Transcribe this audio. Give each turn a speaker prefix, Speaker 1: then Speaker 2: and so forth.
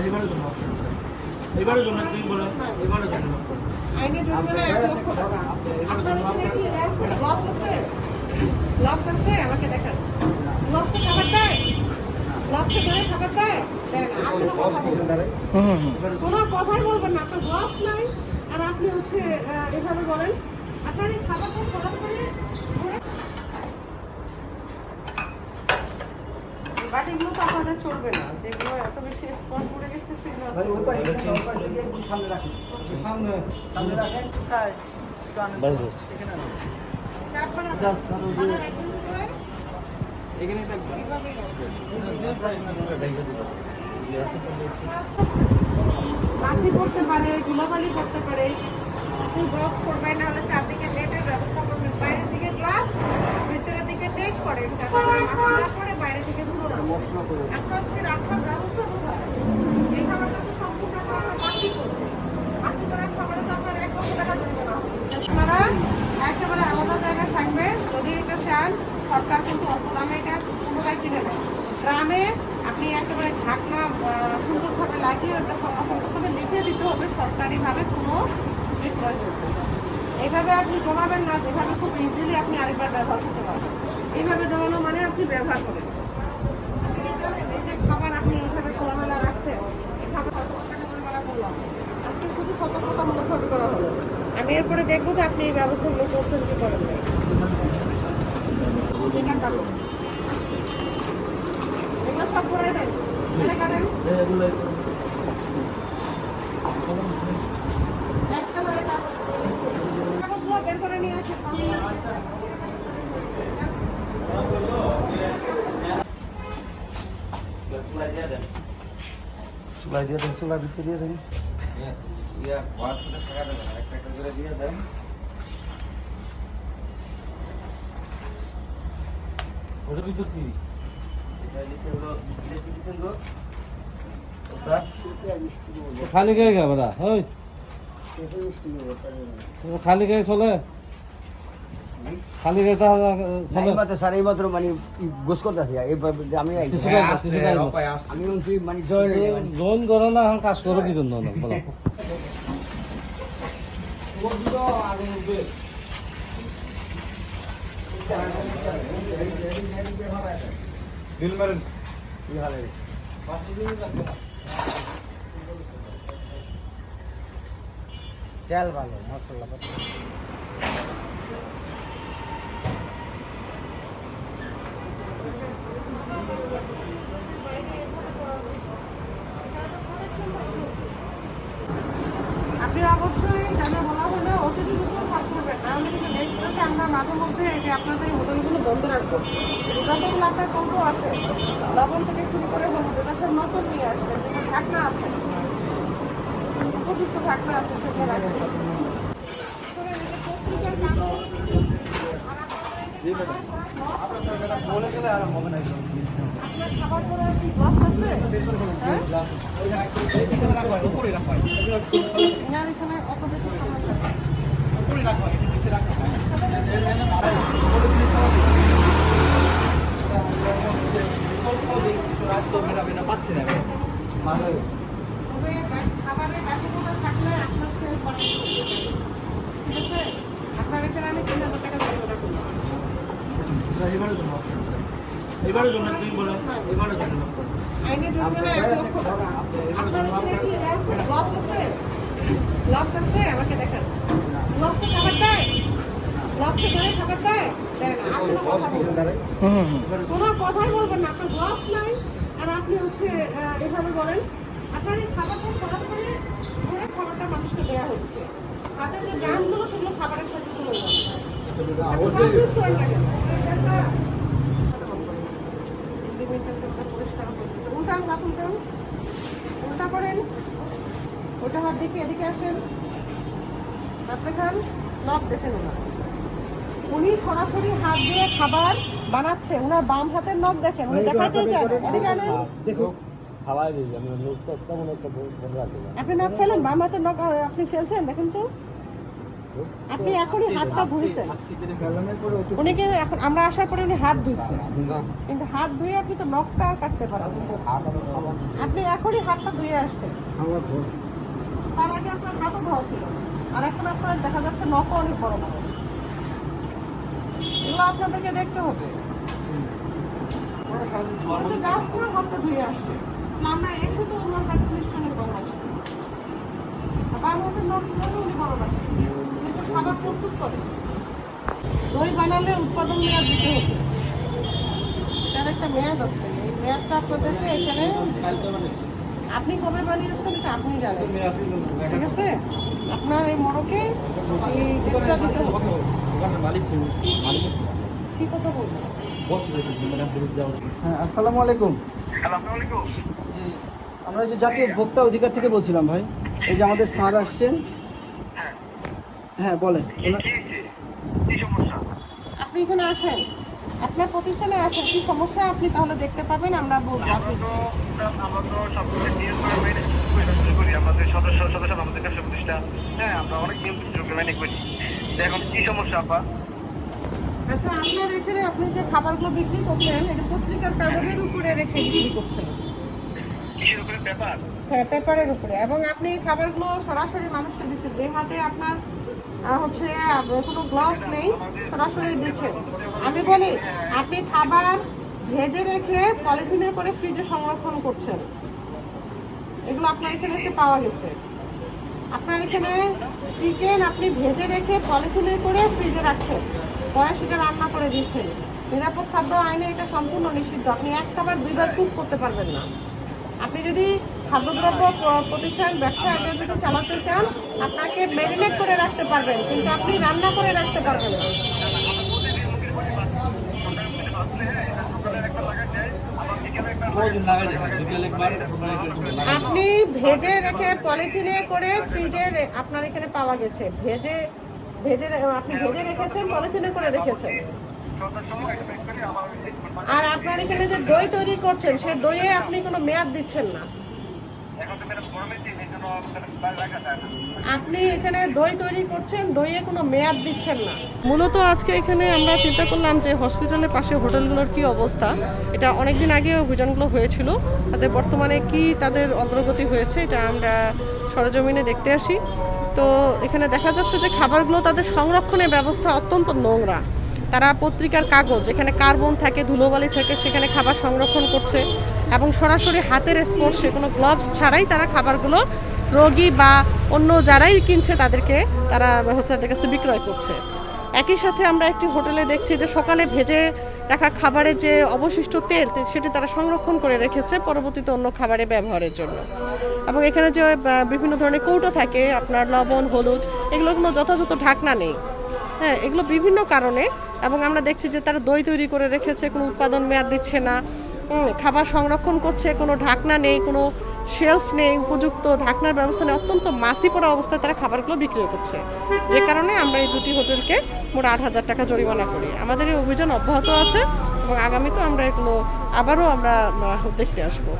Speaker 1: এবারের জন্য এবারের জন্য তুমি বলো এবারের জন্য
Speaker 2: আইনে জরিমানা 1 লক্ষ টাকা। আপনার এখানে কি আছে? গ্লাভস আছে? গ্লাভস আছে? আমাকে দেখান। গ্লাভসে খাবার দেয়? গ্লাভসে ধরে খাবার দেয়? দেয় না। আর কোনো কথা বলবেন না। কোনো কথাই বলবেন না। আপনার গ্লাভস নাই আর আপনি হচ্ছে এভাবে বলেন। আপনার এই খাবারটা সরাসরি বাট এগুলো তো আপনাদের চলবে না, যেগুলো এত বেশি স্পট পড়ে গেছে সেগুলো
Speaker 1: সামনে রাখেন সামনে রাখেন এখানে
Speaker 2: মাটি পড়তে পারে, ধুলাবালি পড়তে পারে, আপনি বক্স করবেন, নাহলে চারদিকে নেটের ব্যবস্থা করবেন, বাইরের দিকে গ্লাস, ভিতরের দিকে নেট করেন, যাতে মাটি না পড়ে বাইরে থেকে ধুলো না পড়ে। আপনার সে রাখার ব্যবস্থা কোথায়? এই খাবারটা তো সম্পূর্ণ আপনারা মাটি করবে, মাটি করার খাবারে তো আপনার 1 লক্ষ টাকা জরিমানা হবে। আপনারা একেবারে আলাদা জায়গায় থাকবে, যদি এটা চান সরকার কিন্তু অল্প দামে এটা পুনরায় কিনে দেয়। গ্রামে আপনি একেবারে ঢাকনা সুন্দরভাবে লাগিয়ে ওটা প্রথমে লিখে দিতে হবে সরকারিভাবে কোনো বিক্রয় করতে। এইভাবে আপনি জমাবেন না, যেভাবে খুব ইজিলি আপনি আরেকবার ব্যবহার করতে পারবেন। এইভাবে জমানো মানে আপনি ব্যবহার করেন। এই যে খাবার আপনি এইভাবে খোলামেলা রাখছেন, এই খাবার কত টাকা জরিমানা করলাম, আজকে শুধু সতর্কতামূলকভাবে করা হলো। আমি এরপরে দেখবো যে আপনি এই ব্যবস্থাগুলো করছেন কি করেন নাই। এগুলো সব করে দেন, মনে করেন একটা করে কাগজগুলো বের করে নিয়ে আসে।
Speaker 1: চুলাই দিয়ে দেন, চুলা ভিতরে দিয়ে দেন। ওটার ভিতর কি খালি গায়ে গা বেড়া ওই খালি গায়ে চলে, খালি গায়ে চলে
Speaker 3: স্যার এইমাত্র মানে গোস করতেছি আমি মানে
Speaker 1: জয়েন করো না, এখন কাজ করো কি জন্য বলো।
Speaker 3: তেল ভালো মশলা
Speaker 2: আপনি অবশ্যই জানা বলা হলে অতিরিক্ত কাজ করবেন, তাহলে কিন্তু নেক্সট হচ্ছে আমরা মাঝে মধ্যে এই যে আপনাদের এই হোটেলগুলো বন্ধ রাখবো। যতগুলো আপনার কৌটো আছে, লবণ থেকে শুরু করে হলুদ, এটা সব নতুন নিয়ে আসবেন, যেটা ঢাকনা আছে, উপযুক্ত ঢাকনা আছে সেটা রাখবেন।
Speaker 1: বলে গেলে আর হবে না।
Speaker 2: আপনার খাবার পরে কি গ্লাস আছে? হ্যাঁ?
Speaker 1: উপরে রাখা হয়,
Speaker 2: না, এখানে অত বেশি খাবার থাকে।
Speaker 1: উপরে রাখা হয়, নিচে রাখা হয়। পাচ্ছি না মানে
Speaker 2: তবে খাবারের ব্যবস্থা থাকলে আপনার খেয়ে পড়া ঠিক আছে। আপনার এখানে আমি 3,000 টাকা জরিমানা করলাম।
Speaker 1: এবারের জন্য এবারের জন্য তুমি বলো এবারের জন্য
Speaker 2: আইনে জরিমানা 1 লক্ষ টাকা। আপনার এখানে কি আছে? গ্লাভস আছে? গ্লাভস আছে? আমাকে দেখান। গ্লাভসে খাবার দেয়? গ্লাভসে ধরে খাবার দেয়? দেয় না। আর কোনো কথা বলবেন না। কোনো কথাই বলবেন না। আপনার গ্লাভস নাই আর আপনি হচ্ছে এভাবে বলেন। আপনার এই খাবারটা সরাসরি ধরে খাবারটা মানুষকে দেওয়া হচ্ছে। হাতে যে জামগুলো সেগুলো খাবারের সাথে চলে যাবে। আপনি কনফিউজ করেন না কেন? উল্টা হাত উল্টান, উল্টা করেন, ওটা হাত দেখে এদিকে আসেন, হাত দেখান, নখ দেখেন। উনি সরাসরি হাত দিয়ে খাবার বানাচ্ছে, উনার বাম হাতের নখ দেখেন, উনি দেখাতে চান। এদিকে আনেন,
Speaker 1: দেখো
Speaker 2: আপনি নখ ফেলেন, বাম হাতের নখ আপনি ফেলছেন, দেখেন তো। আপনি এখনই হাতটা ধুয়েছেন। উনিকে এখন আমরা আসার পরে উনি হাত ধুইছেন, কিন্তু হাত ধুয়ে আপনি তো নখটা আর কাটতে পারবেন না। আপনি এখনই হাতটা ধুয়ে আসছেন, তার আগে আপনার হাতও ধোয়া ছিল, আর এখন আপনার দেখা যাচ্ছে নখও অনেক বড় বড়। এগুলো আপনাদেরকে দেখতে হবে। জাস্ট না হাতটা ধুয়ে আসছে, আমরা এসে তো ওনার একটা অনুষ্ঠানের কথা আছে। আবার আমাদের নখগুলো উনি বড় রাখেন, কিন্তু খাবার প্রস্তুত করে। দই বানালে উৎপাদন মেয়াদ দিতে হবে, তার একটা মেয়াদ আছে। এই মেয়াদটা আপনাদেরকে এখানে, আপনি কবে বানিয়েছেন এটা আপনি জানেন, ঠিক আছে? আপনার এই মোড়কে এই ডেটটা দিতে হবে। কি কথা বলবো?
Speaker 4: হ্যাঁ, আসসালামু আলাইকুম। জি, আমরা যে জাতীয় ভোক্তা অধিকার থেকে বলছিলাম ভাই। এই যে আমাদের স্যার আসছেন। হ্যাঁ বলেন।
Speaker 2: আপনি এখানে আসেন, আপনার প্রতিষ্ঠানে আসেন, কি সমস্যা আপনি তাহলে দেখতে পাবেন, আমরা বলবো।
Speaker 5: আমাদের সদস্য আমাদের ব্যবসা প্রতিষ্ঠান, হ্যাঁ আমরা অনেক নিয়ম মেনে করি। এখন কি সমস্যা আপা?
Speaker 2: আচ্ছা, আপনার এখানে আপনি যে খাবারগুলো বিক্রি করছেন এটা পত্রিকার কাগজের উপরে রেখে বিক্রি করছেন।
Speaker 5: কিসের উপরে? পেপার?
Speaker 2: হ্যাঁ, পেপারের উপরে। এবং আপনি খাবারগুলো সরাসরি মানুষকে দিচ্ছেন, যে হাতে আপনার হচ্ছে কোনো গ্লাভস নেই, সরাসরি দিচ্ছেন। আমি বলি, আপনি খাবার ভেজে রেখে পলিথিনে করে ফ্রিজে সংরক্ষণ করছেন, এগুলো আপনার এখানে এসে পাওয়া গেছে। আপনার এখানে চিকেন আপনি ভেজে রেখে পলিথিনে করে ফ্রিজে রাখছেন, পরে সেটা রান্না করে দিচ্ছেন। নিরাপদ খাদ্য আইনে এটা সম্পূর্ণ নিষিদ্ধ। আপনি এক খাবার দুইবার কুক করতে পারবেন না। আপনি যদি খাদ্যদ্রব্য প্রতিষ্ঠান ব্যবসা যদি চালাতে চান, আপনাকে ম্যারিনেট করে রাখতে পারবেন, কিন্তু আপনি রান্না করে রাখতে পারবেন না। আপনি ভেজে রেখে পলিথিনে করে ফ্রিজে আপনার এখানে পাওয়া গেছে, ভেজে ভেজে আপনি ভেজে রেখেছেন, পলিথিনে করে রেখেছেন। আর আপনার এখানে যে দই তৈরি করছেন, সেই দইয়ে আপনি কোনো মেয়াদ দিচ্ছেন না। আপনি এখানে দই তৈরি করছেন, দইয়ে কোনো মেয়াদ দিচ্ছেন না। মূলত আজকে এখানে আমরা চিন্তা করলাম যে হসপিটালের পাশে হোটেলগুলোর কি অবস্থা। এটা অনেকদিন আগে অভিযানগুলো হয়েছিল, তাদের বর্তমানে কি তাদের অগ্রগতি হয়েছে এটা আমরা সরেজমিনে দেখতে আসি। তো এখানে দেখা যাচ্ছে যে খাবারগুলো তাদের সংরক্ষণের ব্যবস্থা অত্যন্ত নোংরা। তারা পত্রিকার কাগজ, যেখানে কার্বন থাকে, ধুলোবালি থাকে, সেখানে খাবার সংরক্ষণ করছে এবং সরাসরি হাতের স্পর্শে কোনো গ্লাভস ছাড়াই তারা খাবারগুলো রোগী বা অন্য যারাই কিনছে তাদেরকে তারা হচ্ছে তাদের কাছে বিক্রয় করছে। একই সাথে আমরা একটি হোটেলে দেখছি যে সকালে ভেজে রাখা খাবারের যে অবশিষ্ট তেল সেটি তারা সংরক্ষণ করে রেখেছে পরবর্তীতে অন্য খাবারে ব্যবহারের জন্য। এবং এখানে যে বিভিন্ন ধরনের কৌটো থাকে, আপনার লবণ, হলুদ, এগুলো কোনো যথাযথ ঢাকনা নেই। হ্যাঁ, এগুলো বিভিন্ন কারণে। এবং আমরা দেখছি যে তারা দই তৈরি করে রেখেছে, কোনো উৎপাদন মেয়াদ দিচ্ছে না, খাবার সংরক্ষণ করছে, কোনো ঢাকনা নেই, কোনো শেলফ নেই, উপযুক্ত ঢাকনার ব্যবস্থা নেই, অত্যন্ত মাছি পড়া অবস্থায় তারা খাবারগুলো বিক্রি করছে। যে কারণে আমরা এই দুটি হোটেলকে মোট 8,000 টাকা জরিমানা করি। আমাদের এই অভিযান অব্যাহত আছে এবং আগামীতেও আমরা এগুলো আবারও আমরা দেখতে আসবো।